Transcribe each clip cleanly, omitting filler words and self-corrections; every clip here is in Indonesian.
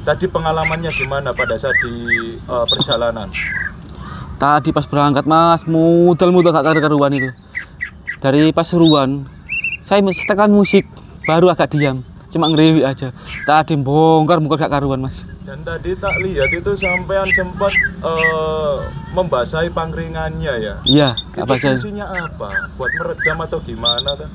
Tadi pengalamannya gimana pada saat di perjalanan? Tadi pas berangkat mas, muter-muter gak karu-karuan itu. Dari Pasuruan, saya setekan musik, baru agak diam. Cuma ngeriwi aja. Tadi bongkar gak karuan mas. Dan tadi tak lihat itu sampean sempat membasahi pangringannya ya? Iya, Itu apa sih? fungsinya apa? Buat meredam atau gimana tuh?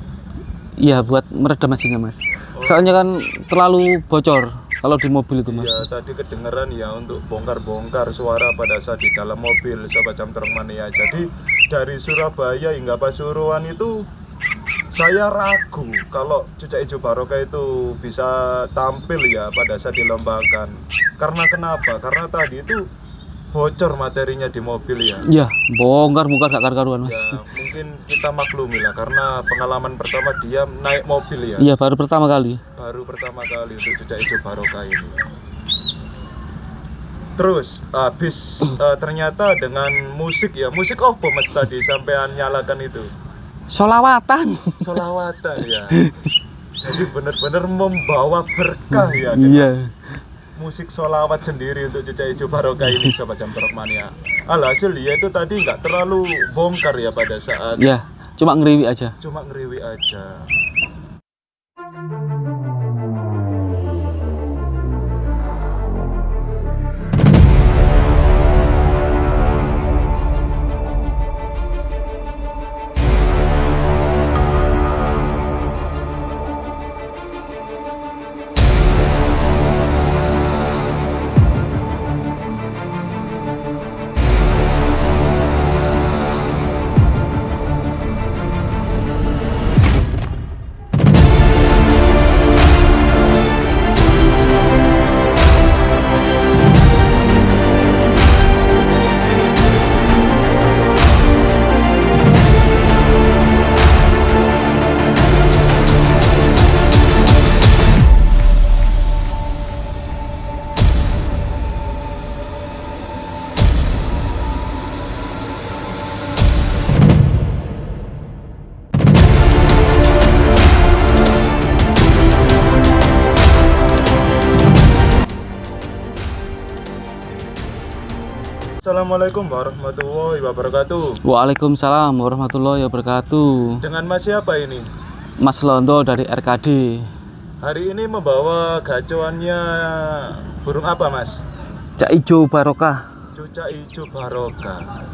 Iya, buat meredam mesinnya mas. Soalnya kan terlalu bocor kalau di mobil itu mas. Iya, tadi kedengeran ya untuk bongkar-bongkar suara pada saat di dalam mobil Sobat Jam Truk Mania. Jadi dari Surabaya hingga Pasuruan itu saya ragu kalau Cucak Ijo Barokah itu bisa tampil ya pada saat dilombakan. Karena kenapa? Karena tadi itu bocor materinya di mobil ya. Iya, bongkar gak karu-karuan mas. Ya mungkin kita maklumi lah karena pengalaman pertama dia naik mobil ya. Iya, baru pertama kali. Baru pertama kali untuk Cucak Ijo Barokah ini. Terus habis ternyata dengan musik ya, musik apa mas tadi sampean nyalakan itu? Solawatan. Solawatan ya. Jadi benar-benar membawa berkah ya dengan Iya. musik solawat sendiri untuk Cucak Ijo Barokah ini Sobat Jam Truk Mania. Alhasil dia itu tadi nggak terlalu bongkar ya pada saat Iya, cuma ngeriwi aja. cuma ngeriwi aja. Assalamualaikum warahmatullahi wabarakatuh. Waalaikumsalam warahmatullahi wabarakatuh. Dengan Mas siapa ini? Mas Londo dari RKD. Hari ini membawa gacuannya burung apa mas? Cak Ijo Barokah. Cucak Ijo Barokah.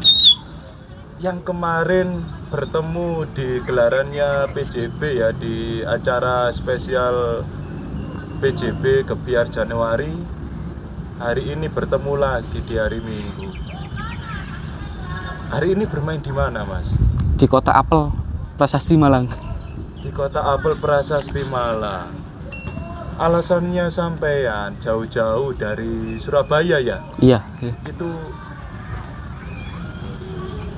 Yang kemarin bertemu di gelarannya PJB ya, di acara spesial PJB Gebiar Januari. Hari ini bertemu lagi di hari Minggu. Hari ini bermain di mana mas? Di Kota Apel, Prasasti Malang. Di Kota Apel Prasasti Malang. Alasannya sampean jauh-jauh dari Surabaya ya? Iya. Itu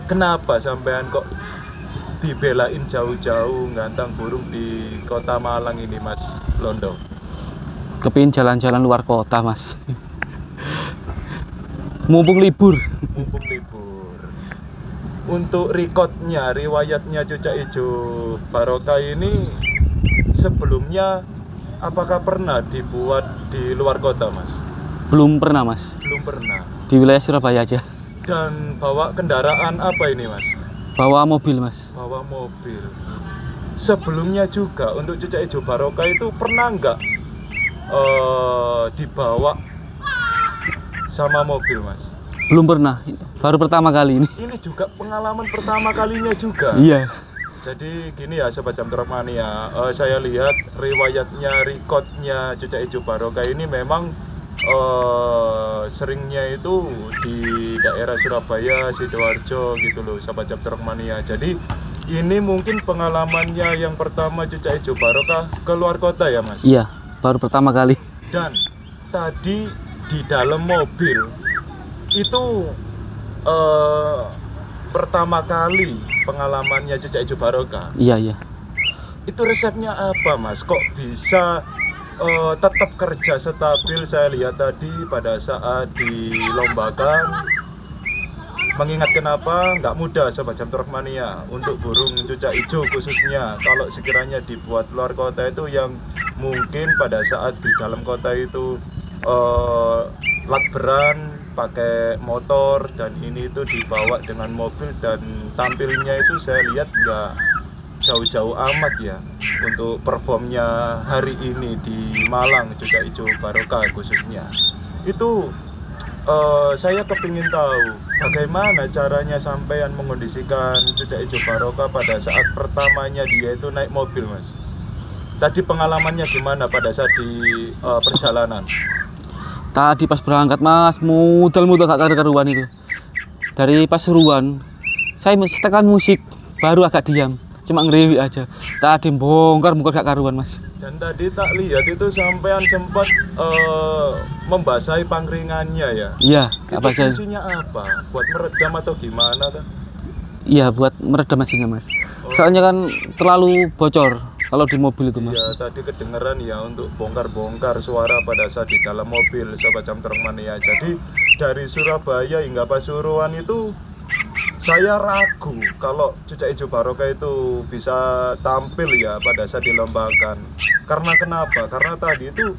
kenapa sampean kok dibelain jauh-jauh ngantang burung di Kota Malang ini mas Londo? Kepingin jalan-jalan luar kota mas. Mumpung libur. Mumpung libur. Untuk rekodnya, riwayatnya Cucak Ijo Barokah ini sebelumnya apakah pernah dibuat di luar kota mas? Belum pernah mas. Belum pernah. Di wilayah Surabaya aja. Dan bawa kendaraan apa ini mas? Bawa mobil mas. Bawa mobil. Sebelumnya juga untuk Cucak Ijo Barokah itu pernah nggak dibawa sama mobil mas? Belum pernah. Baru pertama kali ini. Ini juga pengalaman pertama kalinya juga. Iya. Jadi gini ya Sobat Jam Truk Mania, saya lihat riwayatnya, rekodnya Cucak Ijo Barokah ini memang seringnya itu di daerah Surabaya, Sidoarjo gitu loh Sobat Jam Truk Mania. Jadi ini mungkin pengalamannya yang pertama Cucak Ijo Barokah ke luar kota ya mas? Iya, baru pertama kali. Dan tadi di dalam mobil itu pertama kali pengalamannya Cucak Ijo Barokah. Iya. Itu resepnya apa mas? Kok bisa tetap kerja stabil? Saya lihat tadi pada saat dilombakan. Mengingat kenapa nggak mudah Sobat Jam Truk Mania untuk burung Cucak Ijo khususnya. Kalau sekiranya dibuat luar kota itu yang mungkin pada saat di dalam kota itu eh, lakberan pakai motor, dan ini itu dibawa dengan mobil, dan tampilnya itu saya lihat nggak jauh-jauh amat ya untuk performnya hari ini di Malang, Cucak Ijo Barokah khususnya. Itu saya kepingin tahu bagaimana caranya sampean mengondisikan Cucak Ijo Barokah pada saat pertamanya dia itu naik mobil, Mas. Tadi pengalamannya gimana pada saat di perjalanan? Tadi pas berangkat mas, muter-muter gak karu-karuan itu. Dari Pasuruan, saya setekan musik, baru agak diam. Cuma ngeriwi aja. Tadi bongkar gak karuan mas. Dan tadi tak lihat itu sampean sempat membasahi pangringannya ya? Iya, Itu apa sih? fungsinya apa? Buat meredam atau gimana kan? Iya, buat meredam mesinnya mas. Oh. Soalnya kan terlalu bocor kalau di mobil itu mas. Iya, tadi kedengeran ya untuk bongkar-bongkar suara pada saat di dalam mobil Sobat Jam Terbang Mania. Jadi dari Surabaya hingga Pasuruan itu saya ragu kalau Cucak Ijo Barokah itu bisa tampil ya pada saat dilombakan. Karena kenapa? Karena tadi itu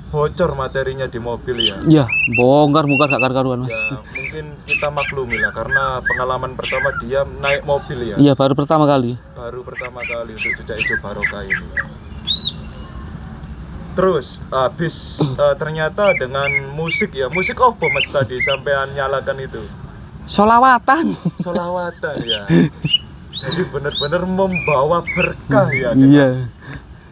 bocor materinya di mobil ya. Iya, bongkar gak karu-karuan mas. Ya, mungkin kita maklumi lah karena pengalaman pertama dia naik mobil ya. Iya, baru pertama kali. Baru pertama kali untuk Cucak Ijo Barokah ini. Terus habis ternyata dengan musik ya. Musik apa Mas tadi sampean nyalakan itu? Solawatan. Solawatan ya. Jadi benar-benar membawa berkah ya dengan Iya.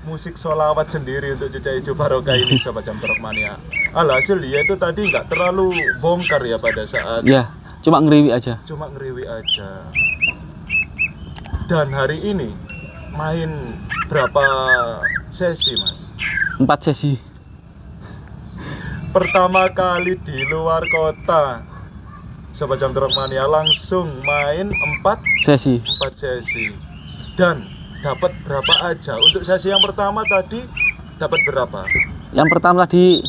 musik solawat sendiri untuk Cucak Ijo Barokah ini Sobat Jam Terbang Mania. Alhasil dia itu tadi nggak terlalu bongkar ya pada saat Iya, cuma ngeriwi aja. cuma ngeriwi aja. Dan hari ini main berapa sesi Mas? 4 sesi. Pertama kali di luar kota Sobat Jam Terbang Mania langsung main 4 Sesi. sesi. Dan dapat berapa aja? Untuk sesi yang pertama tadi dapat berapa? Yang pertama tadi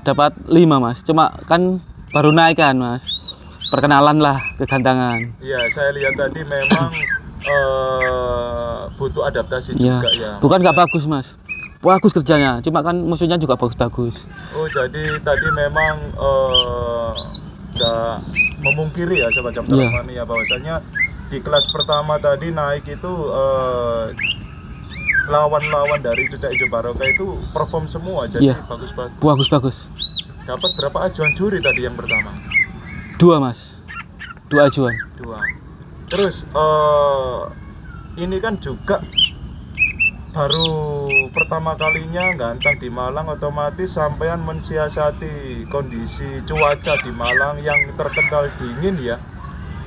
dapat 5 mas. Cuma kan baru naik kan mas. Perkenalan lah kegantangan. Iya, saya lihat tadi memang butuh adaptasi Iya. juga ya. Bukan nggak bagus mas. Bagus kerjanya. Cuma kan musuhnya juga bagus-bagus. Oh, jadi tadi memang nggak memungkiri ya Sobat Jam Terbang Iya. Mania bahwasanya di kelas pertama tadi naik itu lawan-lawan dari Cucak Ijo Barokah itu perform semua, jadi Iya. bagus-bagus. Bagus-bagus. Dapat berapa ajuan juri tadi yang pertama? 2 mas. 2 ajuan. 2. Terus ini kan juga baru pertama kalinya gantang di Malang, otomatis sampean mensiasati kondisi cuaca di Malang yang terkenal dingin ya,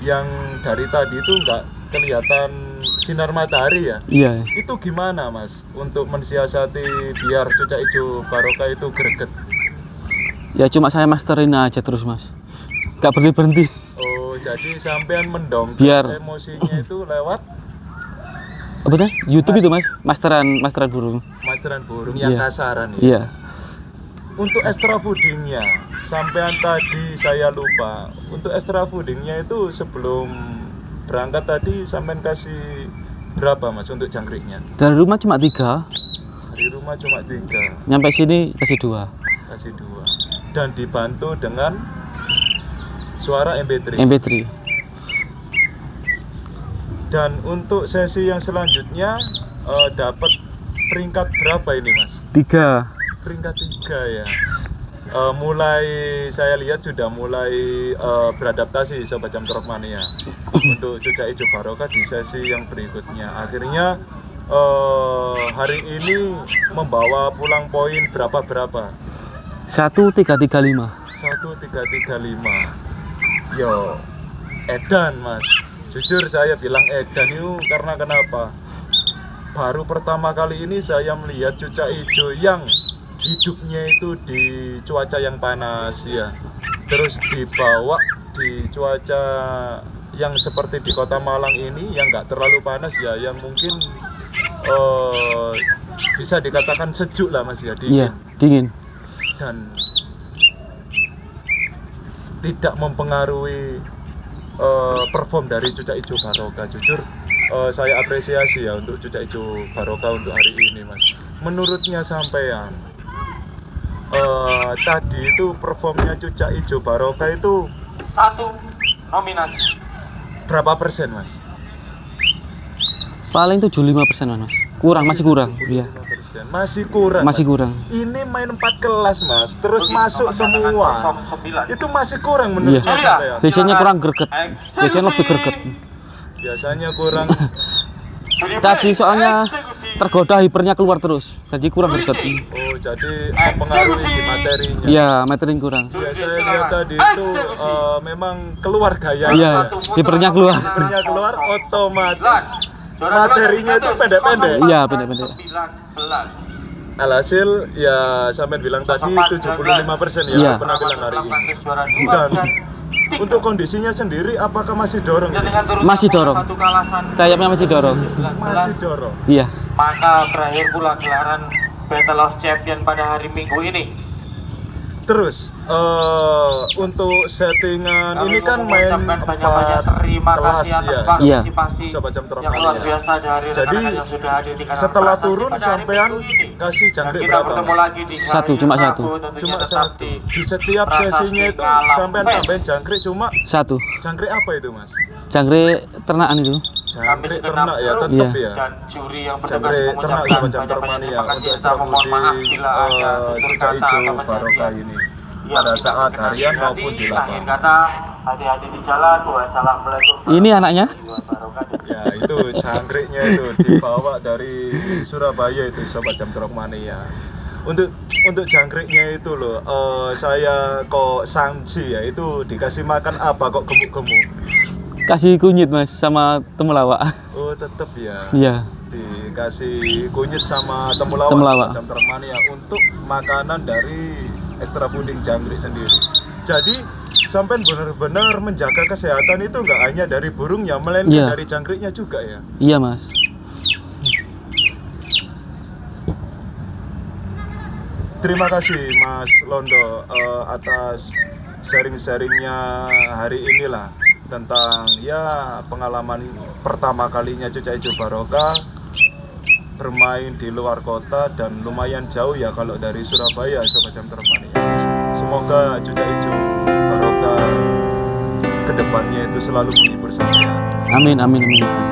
yang dari tadi itu nggak kelihatan sinar matahari ya. Iya. Itu gimana Mas untuk mensiasati biar Cucak Ijo Barokah itu greget? Ya cuma saya masterin aja terus mas. Gak berhenti-berhenti. Oh, jadi sampean mendongkrak Biar- emosinya itu lewat Apa dah? YouTube itu mas. Masteran burung. masteran burung yang Iya. kasaran ya. Iya. Untuk extra foodingnya, sampean tadi saya lupa. Untuk extra foodingnya itu sebelum berangkat tadi sampean kasih berapa Mas untuk jangkriknya? Dari rumah cuma 3. Dari rumah cuma 3, Nyampe sini kasih 2. kasih 2. Dan dibantu dengan suara MP3. MP3. Dan untuk sesi yang selanjutnya dapat peringkat berapa ini Mas? 3. Peringkat 3 ya. Mulai saya lihat sudah mulai beradaptasi Sobat Jam Terbang Mania untuk Cucak Ijo Barokah di sesi yang berikutnya. Akhirnya hari ini membawa pulang poin berapa? 1335. 1335. Yo, edan Mas. Jujur saya bilang edan itu karena kenapa? Baru pertama kali ini saya melihat Cucak Ijo yang hidupnya itu di cuaca yang panas ya, terus dibawa di cuaca yang seperti di kota Malang ini yang nggak terlalu panas ya, yang mungkin bisa dikatakan sejuk lah Mas ya, Iya, dingin, dingin. dan tidak mempengaruhi perform dari Cucak Ijo Barokah. Jujur saya apresiasi ya untuk Cucak Ijo Barokah untuk hari ini Mas. Menurutnya sampean tadi itu performnya Cucak Ijo Barokah itu 1 nominasi. berapa persen mas? Paling 75% mas. Kurang, masih kurang. Iya. 75%. Masih kurang. Masih Mas. kurang. Ini main 4 kelas mas, terus masuk Dengan semua. perform 9. Itu masih kurang menurut Iya. saya. Biasanya kurang greget. Biasanya lebih greget. Biasanya kurang. Tadi soalnya tergoda hipernya keluar terus. Jadi kurang greget. Oh, jadi mempengaruhi di materinya. Iya, materi kurang. Ya, saya lihat tadi itu memang keluar gaya. Iya, hipernya keluar. Hipernya keluar otomatis materinya itu pendek-pendek. Iya, pendek-pendek. 19. Alhasil ya sampai bilang tadi 75% ya Iya. penampilan hari ini. Dan untuk kondisinya sendiri apakah masih dorong? Gitu? Masih dorong. Sayapnya masih dorong. Masih dorong. Iya. Maka berakhir pula gelaran Battle of Champion pada hari Minggu ini. Terus untuk settingan Kami ini kan main mengucapkan banyak-banyak 4 terima kelas kasih atas ya. Iya. partisipasi Sobat Jam Terbang yang luar ya. biasa dari Jadi, rekan-rekan yang sudah hadir di kanal setelah prestasi turun pada hari sampean Minggu ini. kasih Dan jangkrik kita berapa? bertemu Mas? lagi di hari Satu, cuma Rabu, satu. tentunya Cuma tetap satu. Di setiap Prasasti sesinya itu Ngalam sampean Fest. tambahin jangkrik cuma Satu. jangkrik apa itu mas? Jangkrik ternakan itu. Jangkrik ternak ya tetap Iya. ya. Dan juri yang Jangkrik bertugas ternak mengucapkan Sobat Jam Terbang banyak-banyak ya terima kasih. untuk Kita mohon maaf bila ada tutur Cucak kata Ijo atau Barokah kejadian ini yang pada tidak saat berkenan harian di hati. maupun di Akhir lapangan. kata, hati-hati di jalan. Wassalamualaikum. Ini anaknya. Ya itu jangkriknya itu dibawa dari Surabaya itu Sobat Jam Terbang Mania. Untuk jangkriknya itu loh, saya kok sangji ya itu dikasih makan apa kok gemuk-gemuk? Kasih kunyit mas sama temulawak. Oh tetep ya. Iya. Dikasih kunyit sama temulawak Temulawak. Jam Terbang Mania untuk makanan dari extra puding jangkrik sendiri. Jadi sampai benar-benar menjaga kesehatan itu nggak hanya dari burungnya, melainkan Iya. dari jangkriknya juga ya. Iya mas. Terima kasih Mas Londo atas sharing-sharingnya hari inilah tentang ya pengalaman pertama kalinya Cucak Ijo Barokah bermain di luar kota dan lumayan jauh ya kalau dari Surabaya Sobat Jam Terbang Mania. Semoga Cucak Ijo Barokah kedepannya itu selalu menghibur saya Amin amin amin mas.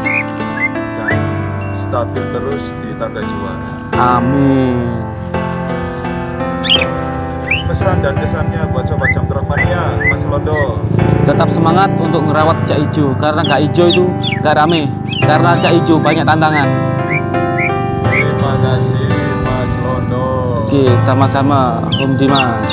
dan stabil terus di tangga juara. Amin. Pesan dan kesannya buat Sobat Jam Terbang Mania, Mas Londo. Tetap semangat untuk ngerawat Cak Ijo karena Cak Ijo itu gak rame. Karena Cak Ijo banyak tantangan. Terima kasih Mas Londo. Oke, sama-sama Om Dimas.